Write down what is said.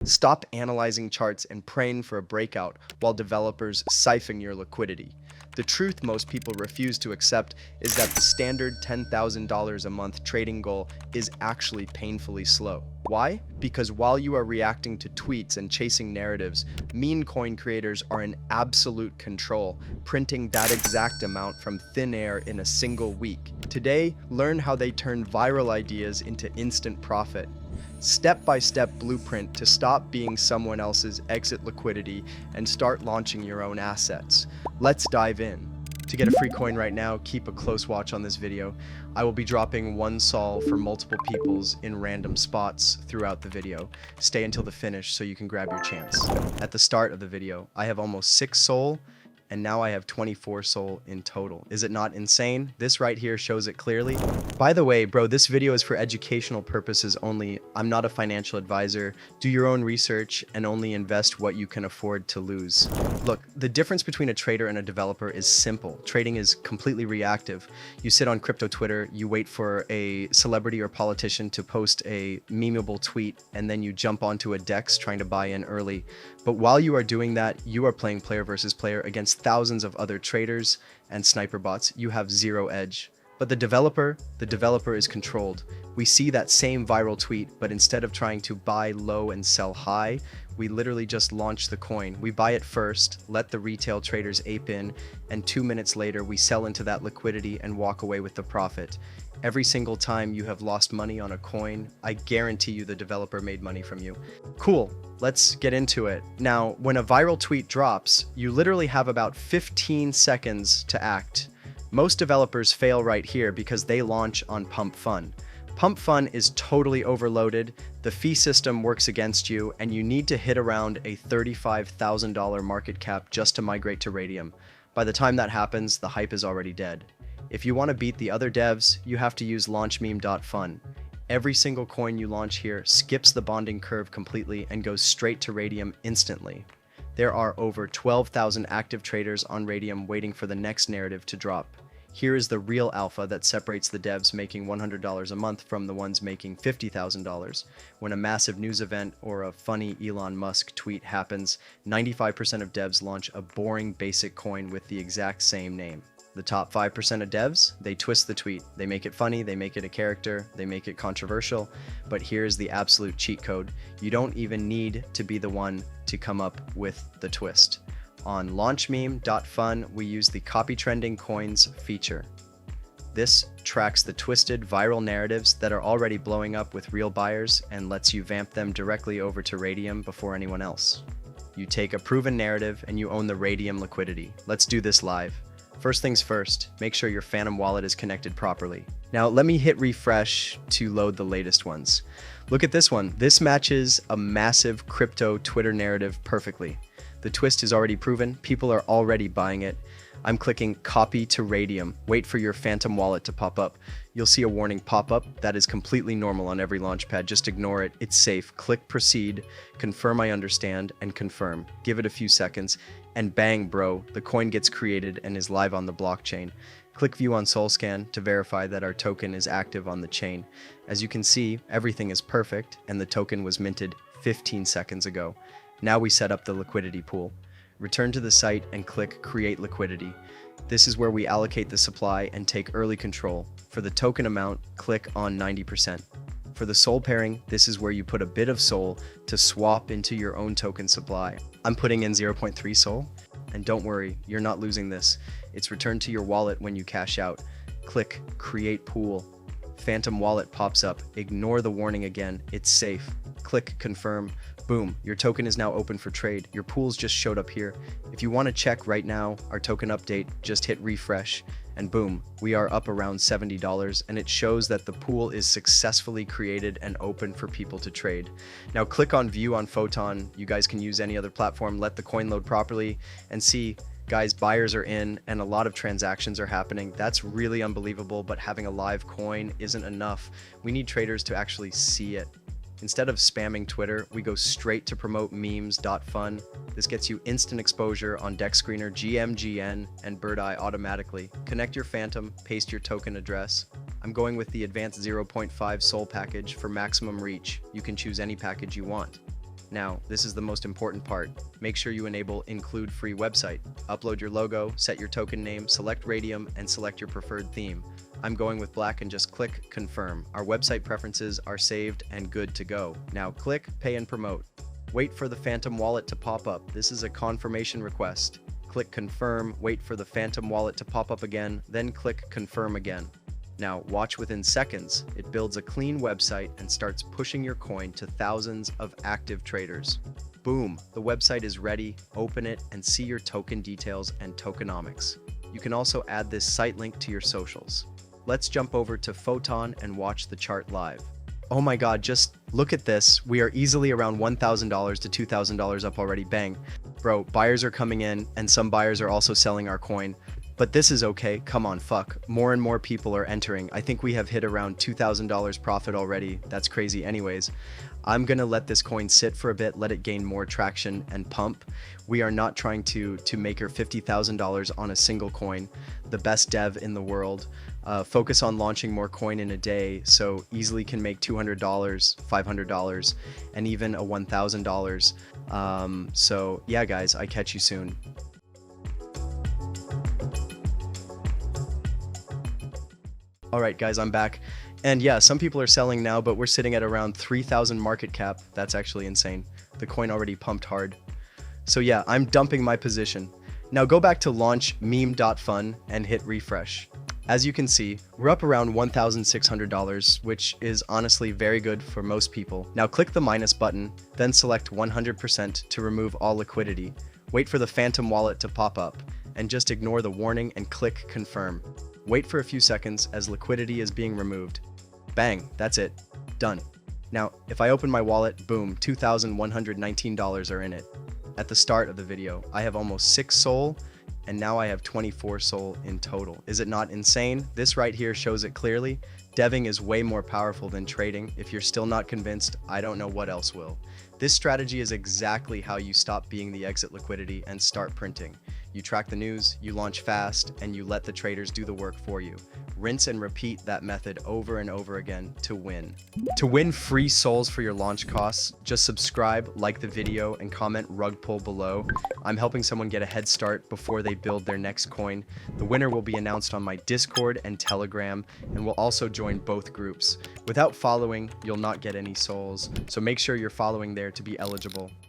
Stop analyzing charts and praying for a breakout while developers siphon your liquidity. The truth most people refuse to accept is that the standard $10,000 a month trading goal is actually painfully slow. Why? Because while you are reacting to tweets and chasing narratives, meme coin creators are in absolute control, printing that exact amount from thin air in a single week. Today, learn how they turn viral ideas into instant profit. Step-by-step blueprint to stop being someone else's exit liquidity and start launching your own assets. Let's dive in. To get a free coin right now, keep a close watch on this video. I will be dropping one sol for multiple peoples in random spots throughout the video. Stay until the finish so you can grab your chance. At the start of the video, I have almost 6 sol, and now I have 24 sol in total. Is it not insane? This right here shows it clearly. By the way, bro, this video is for educational purposes only. I'm not a financial advisor. Do your own research and only invest what you can afford to lose. Look, the difference between a trader and a developer is simple. Trading is completely reactive. You sit on crypto Twitter, you wait for a celebrity or politician to post a memeable tweet, and then you jump onto a DEX trying to buy in early. But while you are doing that, you are playing player versus player against thousands of other traders and sniper bots. You have zero edge. But the developer is controlled. We see that same viral tweet, but instead of trying to buy low and sell high, we literally just launch the coin. We buy it first, let the retail traders ape in, and 2 minutes later, we sell into that liquidity and walk away with the profit. Every single time you have lost money on a coin, I guarantee you the developer made money from you. Cool, let's get into it. Now, when a viral tweet drops, you literally have about 15 seconds to act. Most developers fail right here because they launch on Pump.Fun. Pump.Fun is totally overloaded, the fee system works against you, and you need to hit around a $35,000 market cap just to migrate to Radium. By the time that happens, the hype is already dead. If you want to beat the other devs, you have to use launchmeme.fun. Every single coin you launch here skips the bonding curve completely and goes straight to Radium instantly. There are over 12,000 active traders on Radium waiting for the next narrative to drop. Here is the real alpha that separates the devs making $100 a month from the ones making $50,000. When a massive news event or a funny Elon Musk tweet happens, 95% of devs launch a boring basic coin with the exact same name. The top 5% of devs, they twist the tweet. They make it funny, they make it a character, they make it controversial. But here's the absolute cheat code. You don't even need to be the one to come up with the twist. On launchmeme.fun, we use the copy trending coins feature. This tracks the twisted viral narratives that are already blowing up with real buyers and lets you vamp them directly over to Radium before anyone else. You take a proven narrative and you own the Radium liquidity. Let's do this live. First things first, make sure your Phantom wallet is connected properly. Now let me hit refresh to load the latest ones. Look at this one. This matches a massive crypto Twitter narrative perfectly. The twist is already proven. People are already buying it. I'm clicking copy to Radium. Wait for your Phantom wallet to pop up. You'll see a warning pop up. That is completely normal on every launchpad. Just ignore it. It's safe. Click proceed, confirm I understand, and confirm. Give it a few seconds, and bang, bro, the coin gets created and is live on the blockchain. Click view on SolScan to verify that our token is active on the chain. As you can see, everything is perfect, and the token was minted 15 seconds ago. Now we set up the liquidity pool. Return to the site and click Create Liquidity. This is where we allocate the supply and take early control. For the token amount, click on 90%. For the sol pairing, this is where you put a bit of sol to swap into your own token supply. I'm putting in 0.3 sol, and don't worry, you're not losing this. It's returned to your wallet when you cash out. Click Create Pool. Phantom wallet pops up. Ignore the warning again. It's safe. Click Confirm. Boom, your token is now open for trade. Your pools just showed up here. If you want to check right now our token update, just hit refresh and boom, we are up around $70 and it shows that the pool is successfully created and open for people to trade. Now click on view on Photon. You guys can use any other platform, let the coin load properly and see, guys, buyers are in and a lot of transactions are happening. That's really unbelievable, but having a live coin isn't enough. We need traders to actually see it. Instead of spamming Twitter, we go straight to promote memes.fun. This gets you instant exposure on Dex Screener, GMGN, and Birdeye automatically. Connect your Phantom, paste your token address. I'm going with the advanced 0.5 sol package for maximum reach. You can choose any package you want. Now, this is the most important part. Make sure you enable include free website. Upload your logo, set your token name, select Radium, and select your preferred theme. I'm going with black and just click confirm. Our website preferences are saved and good to go. Now click pay and promote. Wait for the Phantom wallet to pop up. This is a confirmation request. Click confirm, wait for the Phantom wallet to pop up again, then click confirm again. Now watch within seconds. It builds a clean website and starts pushing your coin to thousands of active traders. Boom, the website is ready. Open it and see your token details and tokenomics. You can also add this site link to your socials. Let's jump over to Photon and watch the chart live. Oh my god, just look at this. We are easily around $1,000 to $2,000 up already. Bang. Bro, buyers are coming in and some buyers are also selling our coin. But this is okay. Come on, fuck. More and more people are entering. I think we have hit around $2,000 profit already. That's crazy anyways. I'm gonna let this coin sit for a bit, let it gain more traction and pump. We are not trying to make her $50,000 on a single coin. The best dev in the world. Focus on launching more coin in a day, so easily can make $200, $500, and even a $1,000. So yeah, guys, I catch you soon. All right, guys, I'm back. And yeah, some people are selling now, but we're sitting at around 3,000 market cap. That's actually insane. The coin already pumped hard. So yeah, I'm dumping my position. Now go back to launch.meme.fun and hit refresh. As you can see, we're up around $1,600, which is honestly very good for most people. Now click the minus button, then select 100% to remove all liquidity. Wait for the Phantom wallet to pop up, and just ignore the warning and click confirm. Wait for a few seconds as liquidity is being removed. Bang, that's it. Done. Now, if I open my wallet, boom, $2,119 are in it. At the start of the video, I have almost 6 SOL, and now I have 24 SOL in total. Is it not insane? This right here shows it clearly. Deving is way more powerful than trading. If you're still not convinced, I don't know what else will. This strategy is exactly how you stop being the exit liquidity and start printing. You track the news, you launch fast, and you let the traders do the work for you. Rinse and repeat that method over and over again to win. To win free souls for your launch costs, just subscribe, like the video, and comment rug pull below. I'm helping someone get a head start before they build their next coin. The winner will be announced on my Discord and Telegram, and will also join both groups. Without following, you'll not get any souls, so make sure you're following there to be eligible.